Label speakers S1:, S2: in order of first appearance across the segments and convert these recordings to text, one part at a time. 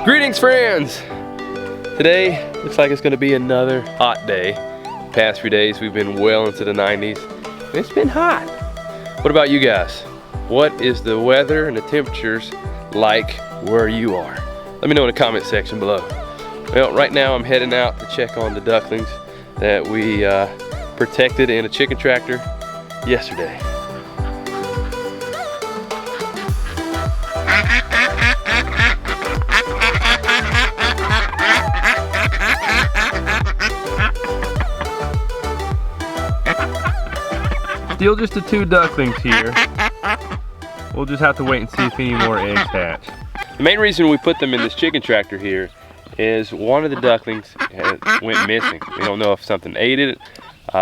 S1: Greetings, friends! Today looks like it's going to be another hot day. The past few days we've been well into the 90s. And it's been hot. What about you guys? What is the weather and the temperatures like where you are? Let me know in the comment section below. Well, right now I'm heading out to check on the ducklings that we protected in a chicken tractor yesterday. Still just the 2 ducklings here. We'll just have to wait and see if any more eggs hatch. The main reason we put them in this chicken tractor here is one of the ducklings went missing. We don't know if something ate it.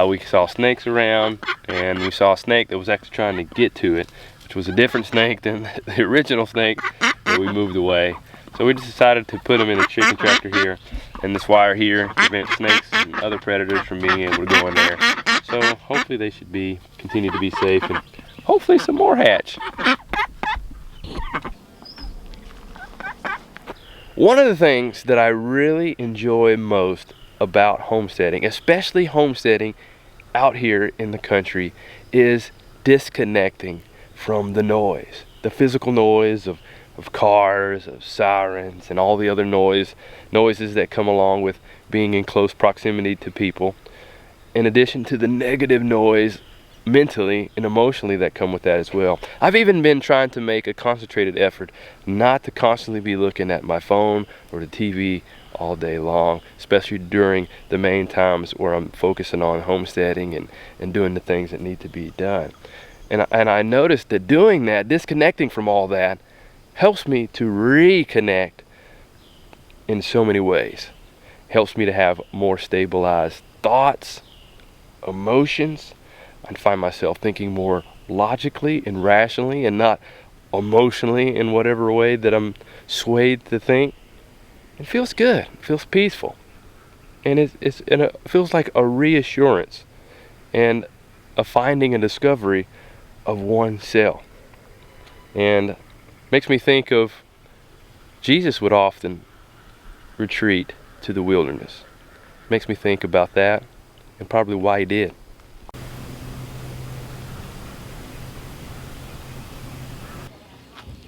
S1: We saw snakes around, and we saw a snake that was actually trying to get to it, which was a different snake than the original snake that we moved away. So we just decided to put them in the chicken tractor here, and this wire here prevents snakes and other predators from being able to go in there. So hopefully they should continue to be safe, and hopefully some more hatch. One of the things that I really enjoy most about homesteading, especially homesteading out here in the country, is disconnecting from the noise, the physical noise of cars, of sirens, and all the other noises that come along with being in close proximity to people, in addition to the negative noise mentally and emotionally that come with that as well. I've even been trying to make a concentrated effort not to constantly be looking at my phone or the TV all day long, especially during the main times where I'm focusing on homesteading and doing the things that need to be done. And I noticed that doing that, disconnecting from all that, helps me to reconnect in so many ways. Helps me to have more stabilized thoughts, emotions. I find myself thinking more logically and rationally and not emotionally in whatever way that I'm swayed to think. It feels good. It feels peaceful. And it feels like a reassurance and a finding and discovery of oneself. And makes me think of Jesus would often retreat to the wilderness. Makes me think about that and probably why he did.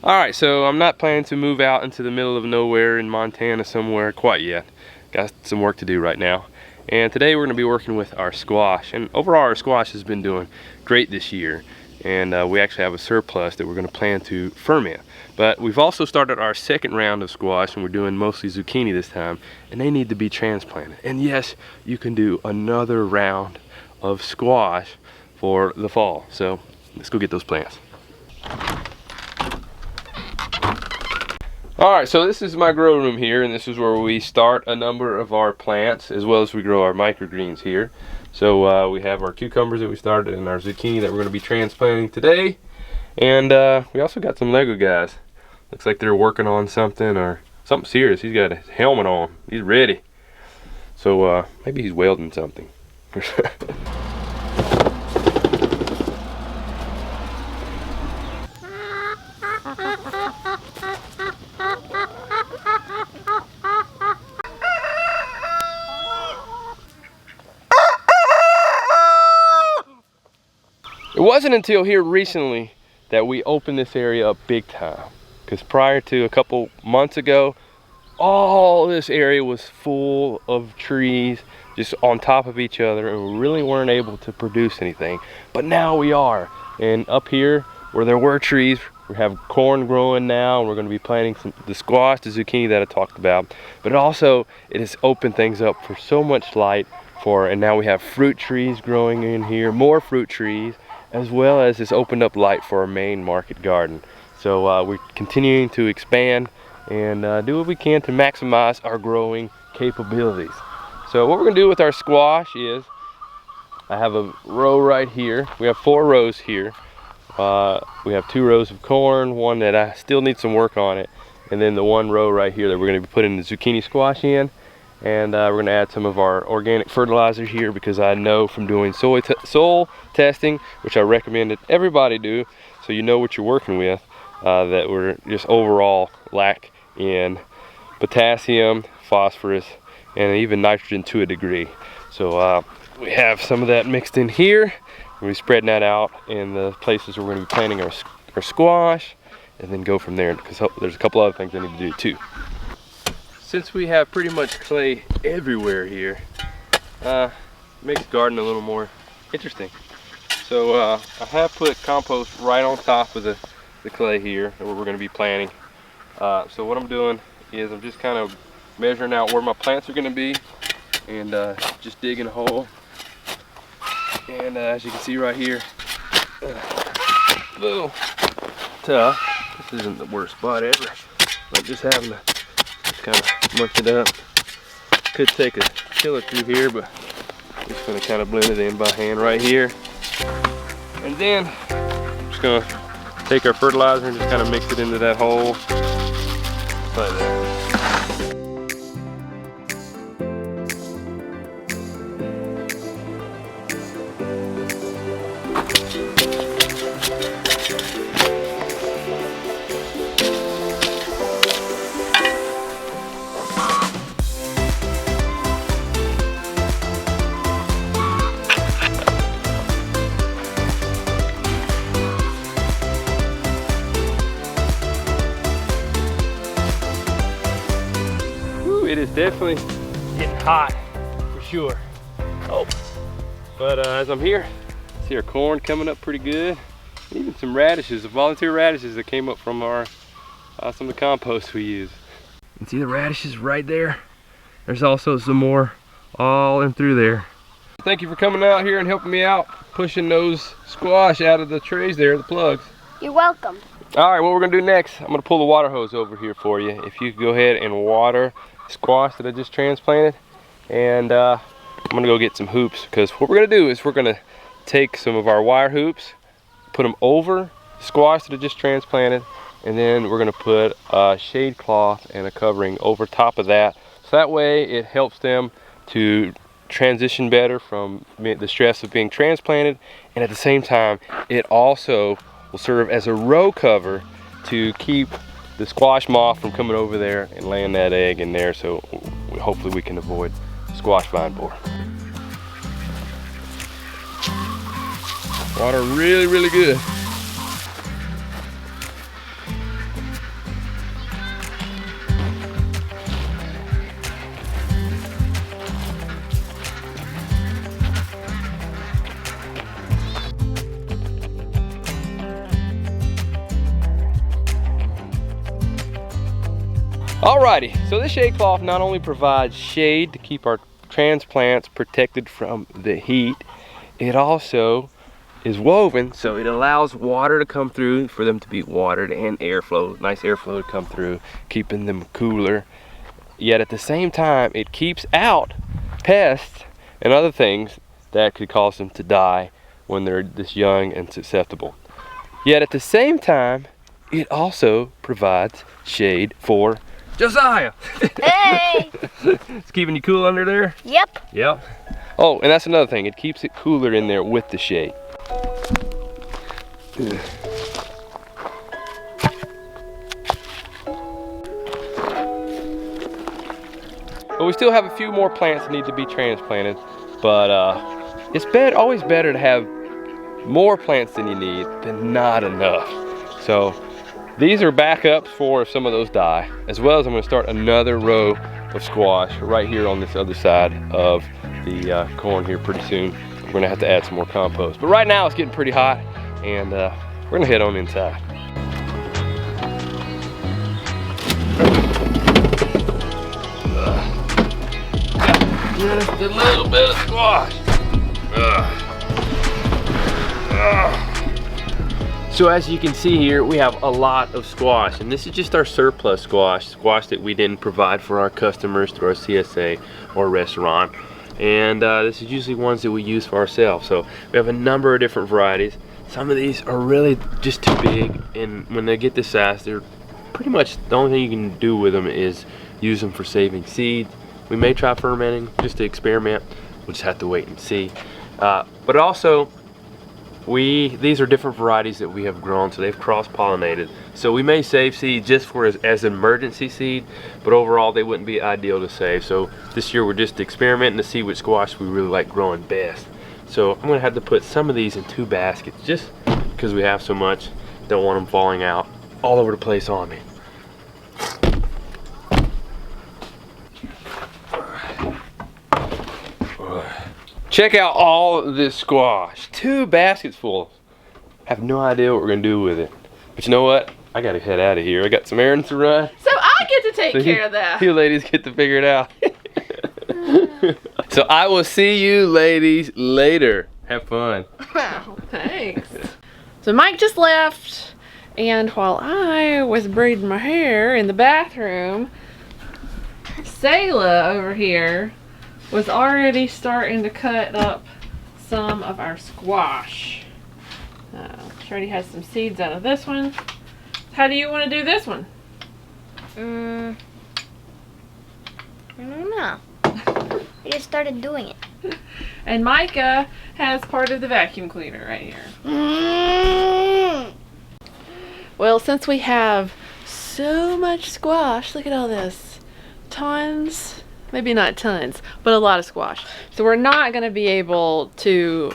S1: Alright, so I'm not planning to move out into the middle of nowhere in Montana somewhere quite yet. Got some work to do right now. And today we're going to be working with our squash. And overall our squash has been doing great this year. And we actually have a surplus that we're going to plan to ferment. But we've also started our second round of squash, and we're doing mostly zucchini this time, and they need to be transplanted. And yes, you can do another round of squash for the fall. So let's go get those plants. Alright, so this is my grow room here, and this is where we start a number of our plants, as well as we grow our microgreens here. So we have our cucumbers that we started and our zucchini that we're going to be transplanting today. And we also got some Lego guys. Looks like they're working on something or something serious. He's got his helmet on. He's ready. So maybe he's welding something. It wasn't until here recently that we opened this area up big time, because prior to a couple months ago, all this area was full of trees just on top of each other, and we really weren't able to produce anything. But now we are, and up here where there were trees, we have corn growing now, and we're going to be planting the squash, the zucchini that I talked about. But it has opened things up for so much light and now we have fruit trees growing in here, more fruit trees, as well as it's opened up light for our main market garden. So we're continuing to expand and do what we can to maximize our growing capabilities. So what we're going to do with our squash is, I have a row right here. We have 4 rows here. We have 2 rows of corn, one that I still need some work on it, and then the 1 row right here that we're going to be putting the zucchini squash in. And we're going to add some of our organic fertilizer here, because I know from doing soil testing, which I recommend that everybody do, so you know what you're working with, that we're just overall lack in potassium, phosphorus, and even nitrogen to a degree. So we have some of that mixed in here. We'll be spreading that out in the places where we're going to be planting our squash, and then go from there, because there's a couple other things I need to do too. Since we have pretty much clay everywhere here, makes gardening a little more interesting. So I have put compost right on top of the clay here where we're going to be planting. So what I'm doing is I'm just kind of measuring out where my plants are going to be, and just digging a hole. And as you can see right here, a little tough. This isn't the worst spot ever, but just having to just kind of muck it up. Could take a tiller through here, but just going to kind of blend it in by hand right here. And then I'm just going to take our fertilizer and just kind of mix it into that hole like that. It is definitely getting hot for sure. Oh, but as I'm here, I see our corn coming up pretty good. Even some radishes, the volunteer radishes that came up from our some of the compost we use. You can see the radishes right there. There's also some more all in through there. Thank you for coming out here and helping me out pushing those squash out of the trays there, the plugs.
S2: You're welcome.
S1: All right, what we're gonna do next, I'm gonna pull the water hose over here for you. If you could go ahead and water squash that I just transplanted, and I'm gonna go get some hoops, because what we're gonna do is we're gonna take some of our wire hoops, put them over squash that I just transplanted, and then we're gonna put a shade cloth and a covering over top of that, so that way it helps them to transition better from the stress of being transplanted, and at the same time it also will serve as a row cover to keep the squash moth from coming over there and laying that egg in there, so hopefully we can avoid squash vine borer. Water really, really good. Alrighty, so this shade cloth not only provides shade to keep our transplants protected from the heat, it also is woven so it allows water to come through for them to be watered, and airflow, nice airflow to come through, keeping them cooler. Yet at the same time, it keeps out pests and other things that could cause them to die when they're this young and susceptible. Yet at the same time, it also provides shade for Josiah!
S2: Hey!
S1: It's keeping you cool under there?
S2: Yep.
S1: Yep. Oh, and that's another thing. It keeps it cooler in there with the shade. But we still have a few more plants that need to be transplanted. But it's always better to have more plants than you need than not enough. So these are backups for if some of those die, as well as I'm going to start another row of squash right here on this other side of the corn here pretty soon. We're going to have to add some more compost. But right now it's getting pretty hot, and we're going to head on inside. Just a little bit of squash. So as you can see here, we have a lot of squash, and this is just our surplus squash that we didn't provide for our customers through our CSA or restaurant. And this is usually ones that we use for ourselves. So we have a number of different varieties. Some of these are really just too big, and when they get this size, they're pretty much the only thing you can do with them is use them for saving seeds. We may try fermenting just to experiment. We'll just have to wait and see. But also, these are different varieties that we have grown, so they've cross-pollinated. So we may save seed just for as an emergency seed, but overall they wouldn't be ideal to save. So this year we're just experimenting to see which squash we really like growing best. So I'm gonna have to put some of these in 2 baskets just because we have so much. Don't want them falling out all over the place on me. Check out all this squash. 2 baskets full. Have no idea what we're gonna do with it. But you know what? I gotta head out of here. I got some errands to run.
S3: So I get to take care of that.
S1: You ladies get to figure it out. So I will see you ladies later. Have fun.
S3: Wow, thanks. So Mike just left, and while I was braiding my hair in the bathroom, Selah over here was already starting to cut up some of our squash. She already has some seeds out of this one. How do you want to do this one?
S2: I don't know. I just started doing it.
S3: And Micah has part of the vacuum cleaner right here. Well, since we have so much squash, look at all this. Tons, maybe not tons, but a lot of squash. So we're not going to be able to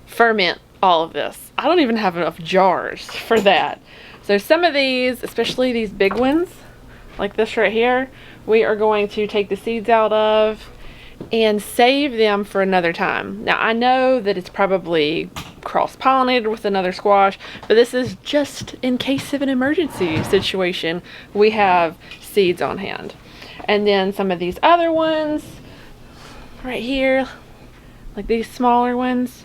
S3: ferment all of this. I don't even have enough jars for that. So some of these, especially these big ones, like this right here, we are going to take the seeds out of and save them for another time. Now I know that it's probably cross-pollinated with another squash, but this is just in case of an emergency situation, we have seeds on hand. And then some of these other ones right here, like these smaller ones,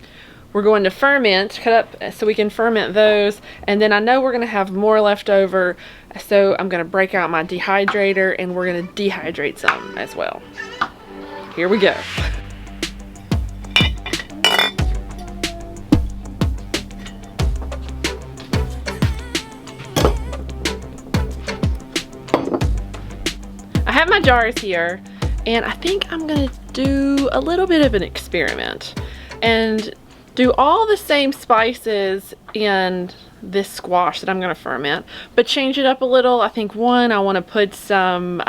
S3: we're going to ferment, cut up so we can ferment those. And then I know we're gonna have more left over, so I'm gonna break out my dehydrator and we're gonna dehydrate some as well. Here we go. I have my jars here, and I think I'm gonna do a little bit of an experiment and do all the same spices in this squash that I'm gonna ferment, but change it up a little. I think I wanna put some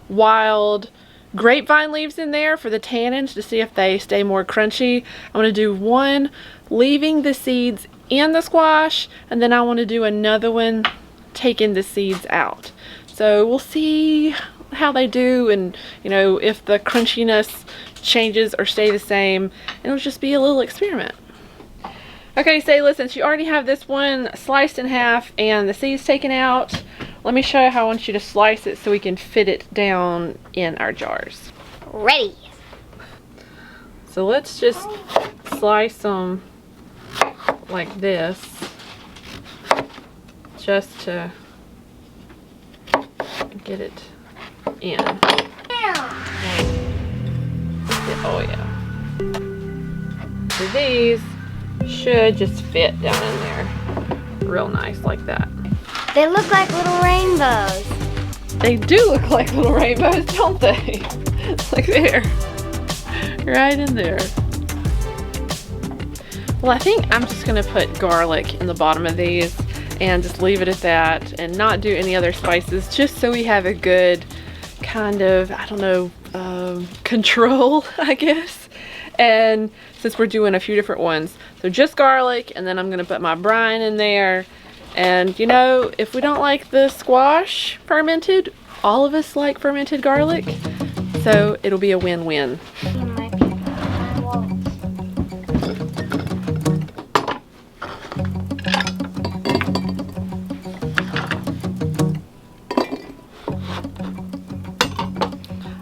S3: wild grapevine leaves in there for the tannins to see if they stay more crunchy. I'm gonna do one leaving the seeds in the squash, and then I want to do another one taking the seeds out. So we'll see how they do, and you know, if the crunchiness changes or stay the same. It'll just be a little experiment. Okay, Selah, since you already have this one sliced in half and the seeds taken out, let me show you how I want you to slice it so we can fit it down in our jars.
S2: Ready.
S3: So let's just slice them like this, just to get it in. Oh yeah. So these should just fit down in there real nice like that.
S2: They look like little rainbows.
S3: They do look like little rainbows, don't they? Like there. Right in there. Well, I think I'm just gonna put garlic in the bottom of these and just leave it at that and not do any other spices, just so we have a good kind of, I don't know, control, I guess. And since we're doing a few different ones, so just garlic, and then I'm gonna put my brine in there. And you know, if we don't like the squash fermented, all of us like fermented garlic, so it'll be a win-win.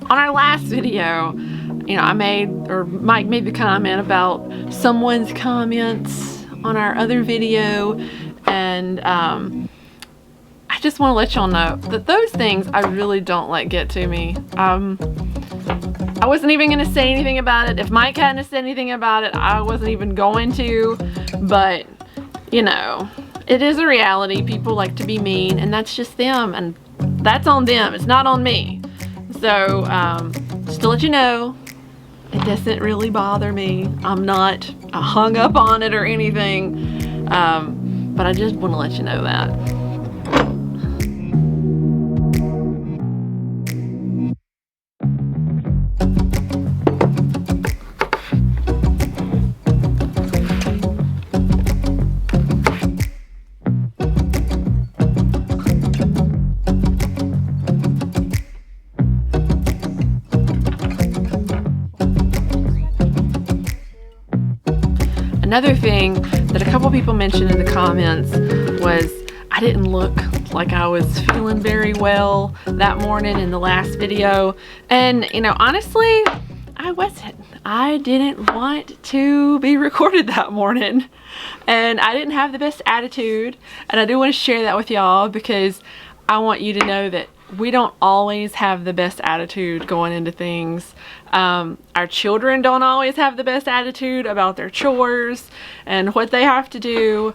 S3: On our last video, you know, Mike made the comment about someone's comments on our other video, and I just want to let y'all know that those things I really don't let get to me. I wasn't even going to say anything about it. If Mike hadn't said anything about it, I wasn't even going to, but you know, it is a reality. People like to be mean, and that's just them, and that's on them. It's not on me. So just to let you know, It doesn't really bother me. I'm not hung up on it or anything, but I just want to let you know that. Another thing that a couple people mentioned in the comments was I didn't look like I was feeling very well that morning in the last video. And, you know, honestly, I wasn't. I didn't want to be recorded that morning. And I didn't have the best attitude. And I do want to share that with y'all because I want you to know that we don't always have the best attitude going into things. Our children don't always have the best attitude about their chores and what they have to do.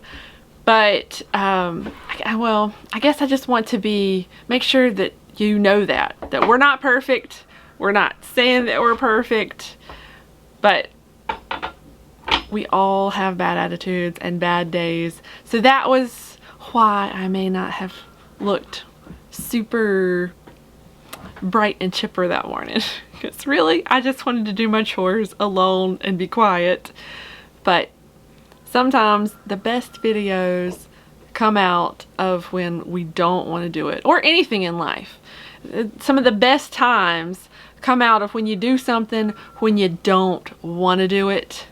S3: But, well, I guess I just want to make sure that you know that we're not perfect. We're not saying that we're perfect, but we all have bad attitudes and bad days. So that was why I may not have looked super bright and chipper that morning. Because really, I just wanted to do my chores alone and be quiet. But sometimes the best videos come out of when we don't want to do it, or anything in life. Some of the best times come out of when you do something when you don't want to do it.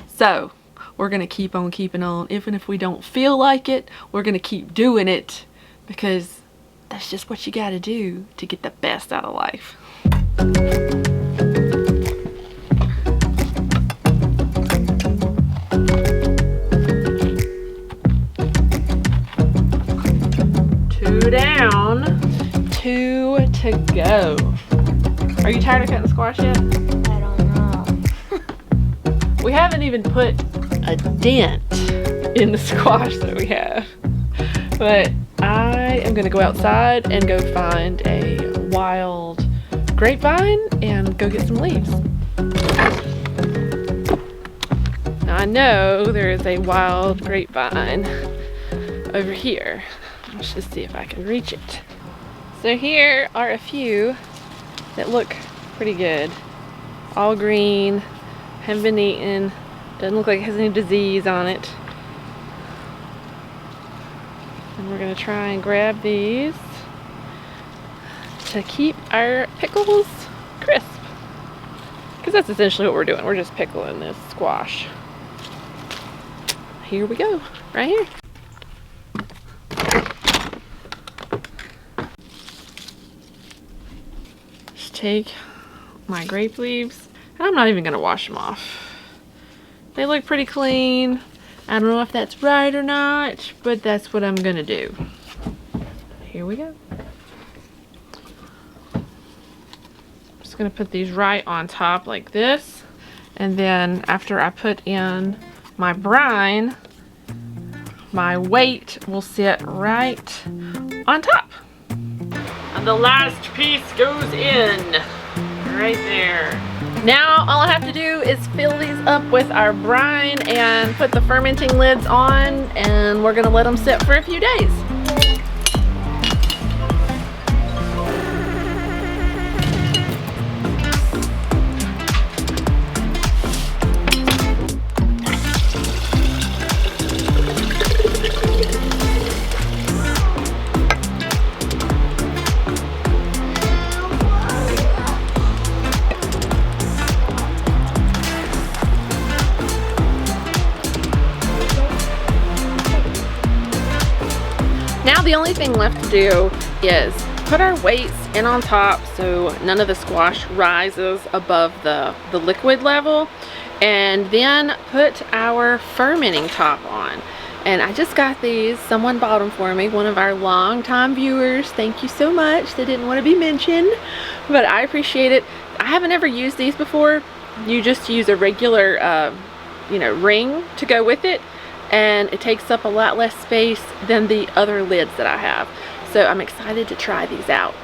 S3: So we're going to keep on keeping on. Even if we don't feel like it, we're going to keep doing it because that's just what you got to do to get the best out of life. Two down, two to go. Are you tired of cutting squash yet?
S2: I don't know.
S3: We haven't even put a dent in the squash that we have. But I am gonna go outside and go find a wild grapevine and go get some leaves. Now I know there is a wild grapevine over here. Let's just see if I can reach it. So here are a few that look pretty good. All green, haven't been eaten, doesn't look like it has any disease on it. And we're gonna try and grab these to keep our pickles crisp. Because that's essentially what we're doing. We're just pickling this squash. Here we go, right here. Just take my grape leaves, and I'm not even gonna wash them off. They look pretty clean. I don't know if that's right or not, but that's what I'm gonna do. Here we go. Just gonna put these right on top like this, and then after I put in my brine, my weight will sit right on top. And the last piece goes in right there. Now all I have to do is fill these up with our brine and put the fermenting lids on, and we're gonna let them sit for a few days. Now the only thing left to do is put our weights in on top so none of the squash rises above the liquid level, and then put our fermenting top on. And I just got these. Someone bought them for me, one of our longtime viewers. Thank you so much. They didn't want to be mentioned, but I appreciate it. I haven't ever used these before. You just use a regular ring to go with it, and it takes up a lot less space than the other lids that I have. So I'm excited to try these out.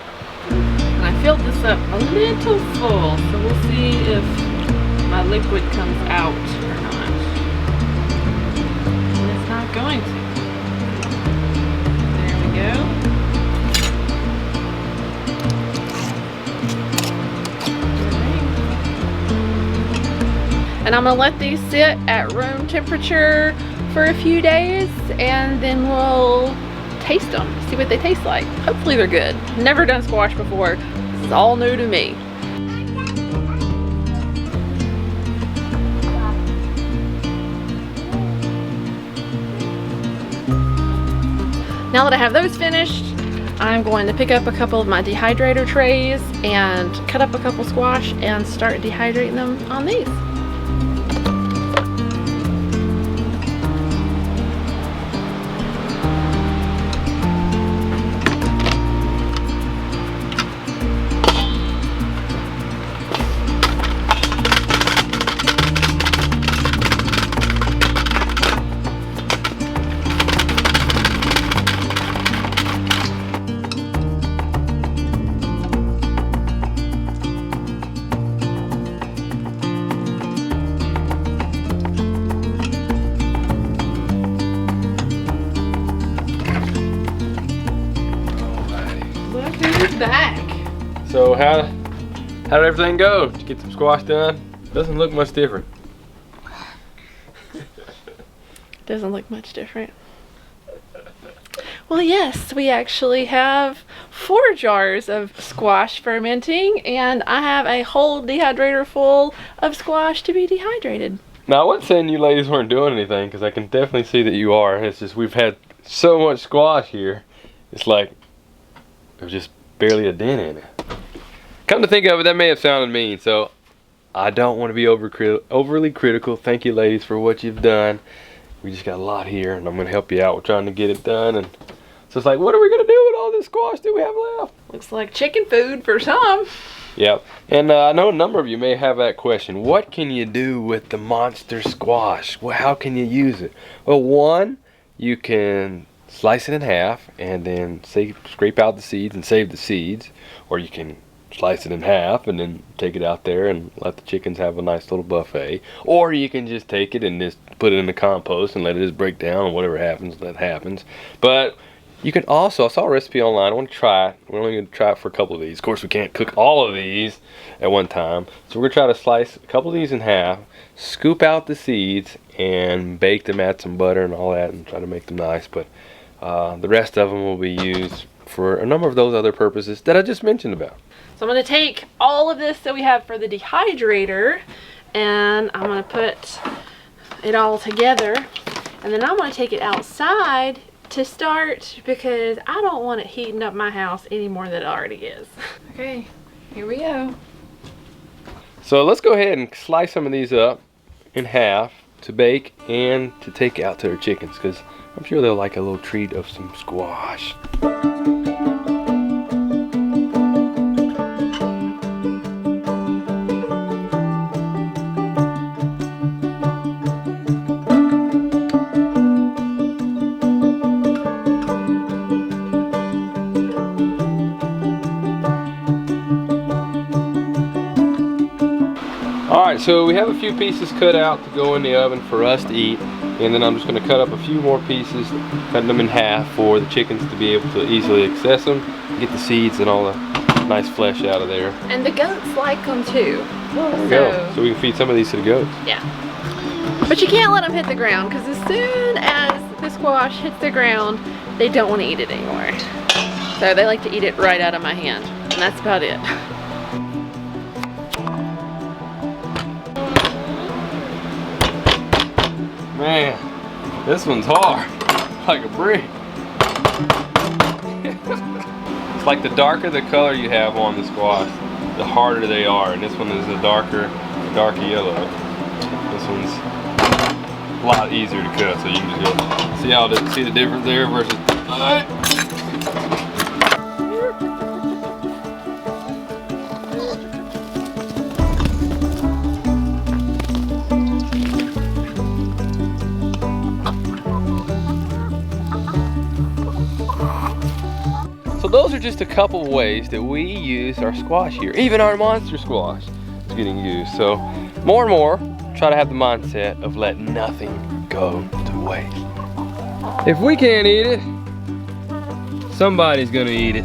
S3: And I filled this up a little full, so we'll see if my liquid comes out or not. And it's not going to. There we go. And I'm gonna let these sit at room temperature for a few days, and then we'll taste them, see what they taste like. Hopefully they're good. Never done squash before. This is all new to me. Now that I have those finished, I'm going to pick up a couple of my dehydrator trays and cut up a couple squash and start dehydrating them on these. Back.
S1: So how did everything go? Did you get some squash done? Doesn't look much different.
S3: Doesn't look much different. Well, yes, we actually have 4 jars of squash fermenting, and I have a whole dehydrator full of squash to be dehydrated.
S1: Now I wasn't saying you ladies weren't doing anything, because I can definitely see that you are. It's just we've had so much squash here. It's like there's just barely a dent in it. Come to think of it, that may have sounded mean, so I don't want to be overly critical. Thank you, ladies, for what you've done. We just got a lot here, and I'm going to help you out with trying to get it done. And so it's like, what are we going to do with all this squash that we have left?
S3: Looks like chicken food for some.
S1: Yep. And I know a number of you may have that question. What can you do with the monster squash? Well, how can you use it? Well, one, you can slice it in half and then scrape out the seeds and save the seeds, or you can slice it in half and then take it out there and let the chickens have a nice little buffet, or you can just take it and just put it in the compost and let it just break down, and whatever happens, that happens. But you can also, I saw a recipe online, I want to try it. We're only going to try it for a couple of these. Of course, we can't cook all of these at one time, so we're going to try to slice a couple of these in half, scoop out the seeds, and bake them, add some butter and all that, and try to make them nice. But the rest of them will be used for a number of those other purposes that I just mentioned about.
S3: So I'm going to take all of this that we have for the dehydrator, and I'm going to put it all together, and then I'm going to take it outside to start, because I don't want it heating up my house any more than it already is. Okay, here we go.
S1: So let's go ahead and slice some of these up in half to bake and to take out to our chickens, because I'm sure they'll like a little treat of some squash. Alright, so we have a few pieces cut out to go in the oven for us to eat, and then I'm just going to cut up a few more pieces, cutting them in half for the chickens to be able to easily access them, get the seeds and all the nice flesh out of there.
S3: And the goats like them too.
S1: There we go. So we can feed some of these to the goats.
S3: Yeah. But you can't let them hit the ground, because as soon as the squash hits the ground, they don't want to eat it anymore. So they like to eat it right out of my hand, and that's about it.
S1: Man, this one's hard, like a brick. It's like the darker the color you have on the squash, the harder they are. And this one is a darker yellow. This one's a lot easier to cut, so you can just go see the difference there versus. So those are just a couple of ways that we use our squash here, even our monster squash. is getting used. So more and more, try to have the mindset of let nothing go to waste. If we can't eat it, somebody's gonna eat it.